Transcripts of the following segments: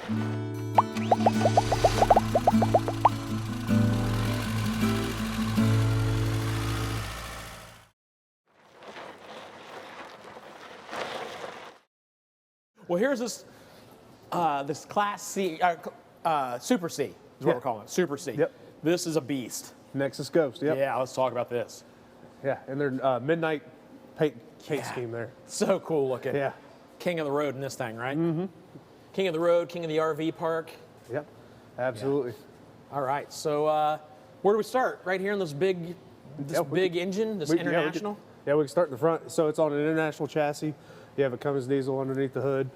Well, here's this this Class C, Super C is what we're calling it, Super C. Yep. This is a beast. Nexus Ghost, yep. Yeah, let's talk about this. Yeah, and their midnight paint scheme there. So cool looking. Yeah. King of the road in this thing, right? Mm-hmm. King of the road, king of the RV park. Yep, absolutely. Yeah. All right, so where do we start? Right here in this big engine, this International? Yeah, we can start in the front. So it's on an International chassis. You have a Cummins diesel underneath the hood.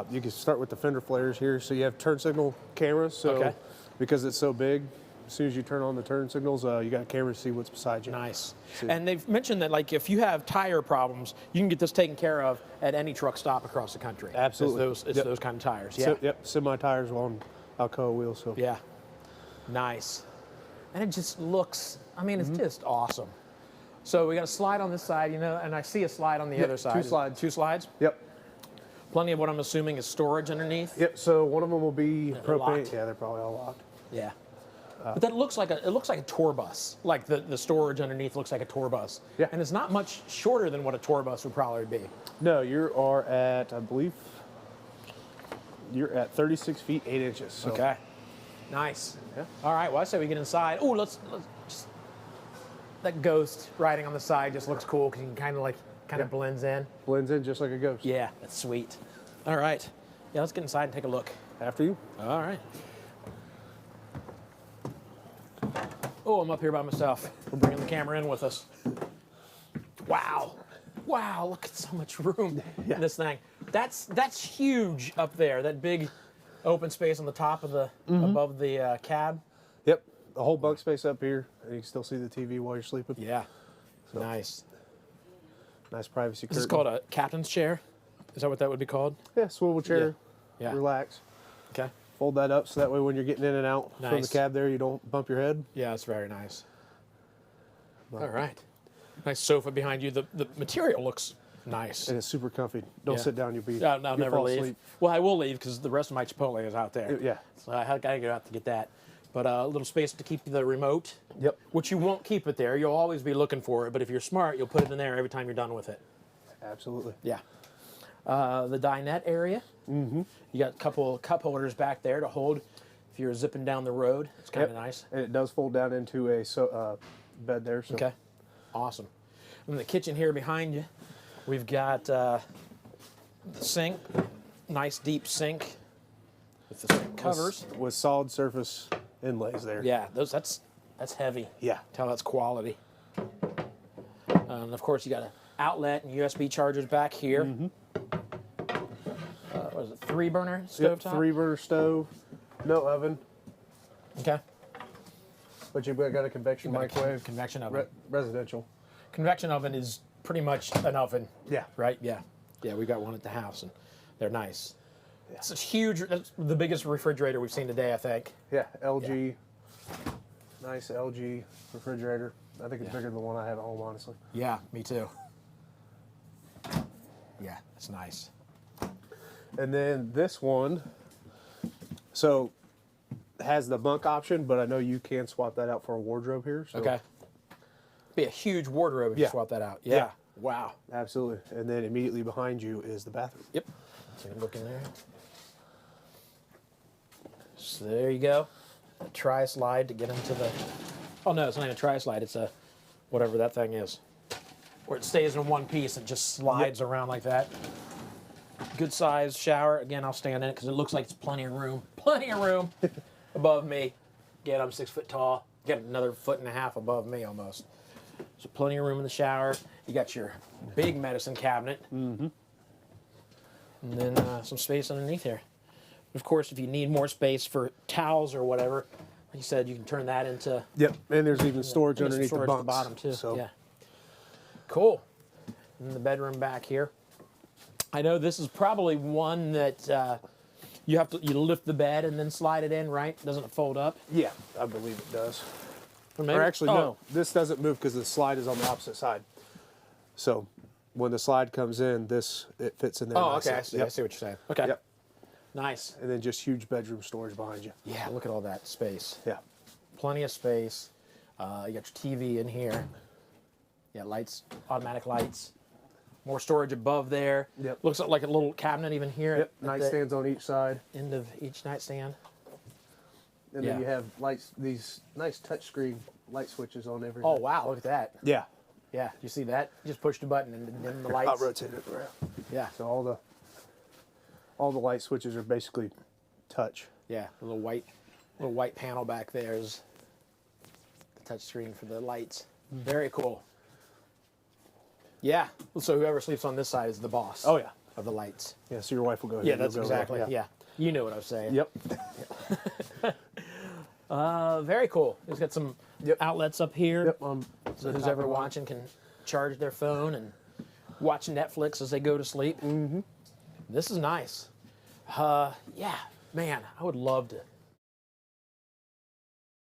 You can start with the fender flares here. So you have turn signal cameras. So because it's so big, as soon as you turn on the turn signals, you got cameras to see what's beside you. Nice. And they've mentioned that, like, if you have tire problems, you can get this taken care of at any truck stop across the country. Absolutely. It's those kind of tires. Yeah. Yep. Semi tires on Alcoa wheels. So. Yeah. Nice. And it just looks, I mean, it's just awesome. So we got a slide on this side, you know, and I see a slide on the other side. Two slides. Two slides? Yep. Plenty of what I'm assuming is storage underneath. Yep. So one of them will be propane. Locked. Yeah, they're probably all locked. Yeah. But that looks like a tour bus. Like the storage underneath looks like a tour bus. Yeah. And it's not much shorter than what a tour bus would probably be. No, you are at, I believe, you're at 36 feet 8 inches. So. Okay. Nice. Yeah. All right. Well, I say we get inside. Oh, let's just, that ghost riding on the side just looks cool because you can kind of blends in. Blends in just like a ghost. Yeah, that's sweet. All right. Yeah, let's get inside and take a look. After you. All right. Oh, I'm up here by myself. We're bringing the camera in with us. Wow. Wow, look at so much room in this thing. That's huge up there, that big open space on the top of the, above the cab. Yep, the whole bunk space up here, and you can still see the TV while you're sleeping. Yeah, so, nice. Nice privacy curtain. Is this called a captain's chair? Is that what that would be called? Yeah, swivel chair, yeah. relax. Okay. Fold that up so that way when you're getting in and out from the cab there, you don't bump your head. Yeah, that's very nice. All right. Nice sofa behind you. The material looks nice. And it's super comfy. Don't sit down, you'll be No, never leave. Asleep. Well, I will leave because the rest of my Chipotle is out there. Yeah. So I got to go out to get that. But a little space to keep the remote. Yep. Which you won't keep it there. You'll always be looking for it. But if you're smart, you'll put it in there every time you're done with it. Absolutely. Yeah. The dinette area. Mm-hmm. You got a couple cup holders back there to hold if you're zipping down the road. It's kind of nice. And it does fold down into a bed there. So. Okay. Awesome. In the kitchen here behind you, we've got the sink. Nice deep sink with the sink covers. With solid surface inlays there. Yeah, that's heavy. Yeah. Tell that's quality. And of course, you got an outlet and USB chargers back here. Mm-hmm. What is it, 3-burner stove top? 3-burner stove, no oven. Okay. But you've got a convection microwave. Convection oven. Residential. Convection oven is pretty much an oven. Yeah. Right? Yeah. Yeah, we got one at the house, and they're nice. Yeah. It's a huge, that's the biggest refrigerator we've seen today, I think. Yeah, LG. Yeah. Nice LG refrigerator. I think it's bigger than the one I have at home, honestly. Yeah, me too. Yeah, that's nice. And then this one, so has the bunk option, but I know you can swap that out for a wardrobe here. So. Okay. Be a huge wardrobe if you swap that out. Yeah. Wow. Absolutely. And then immediately behind you is the bathroom. Yep. So you can look in there. So there you go. A tri-slide to get into the, oh no, it's not even a tri-slide, it's a, whatever that thing is. Where it stays in one piece and just slides around like that. Good size shower. Again, I'll stand in it because it looks like it's plenty of room. Plenty of room above me. Again, I'm 6 foot tall. Get another 1.5 feet above me almost. So plenty of room in the shower. You got your big medicine cabinet. Mm-hmm. And then some space underneath here. Of course, if you need more space for towels or whatever, like you said, you can turn that into... Yep, and there's even storage underneath the bunks. At the bottom too, so. Yeah. Cool. And the bedroom back here. I know this is probably one that you lift the bed and then slide it in, right? Doesn't it fold up? Yeah, I believe it does. Or actually, no. This doesn't move because the slide is on the opposite side. So when the slide comes in, it fits in there. Oh, okay. I see what you're saying. Okay. Yep. Nice. And then just huge bedroom storage behind you. Yeah, look at all that space. Yeah. Plenty of space. You got your TV in here. Yeah, lights, automatic lights. More storage above there. Yep. Looks like a little cabinet even here. Yep. At the Nightstands on each side. end of each nightstand. And Yeah. then you have lights, these nice touchscreen light switches on everything. Oh, wow, look at that. Yeah. Yeah, you see that? You just push the button and dim the lights. I'll rotate it around. Yeah, So all the light switches are basically touch. yeah. The little white panel back there is the touch screen for the lights. Very cool. Yeah. So whoever sleeps on this side is the boss. Oh yeah. Of the lights. Yeah. So your wife will go ahead. Yeah, and that's you'll go exactly. right. Yeah. You knew what I was saying. Yep. Very cool. It's got some outlets up here. Yep. So who's ever watching can charge their phone and watch Netflix as they go to sleep. Mm-hmm. This is nice. Yeah, man, I would love to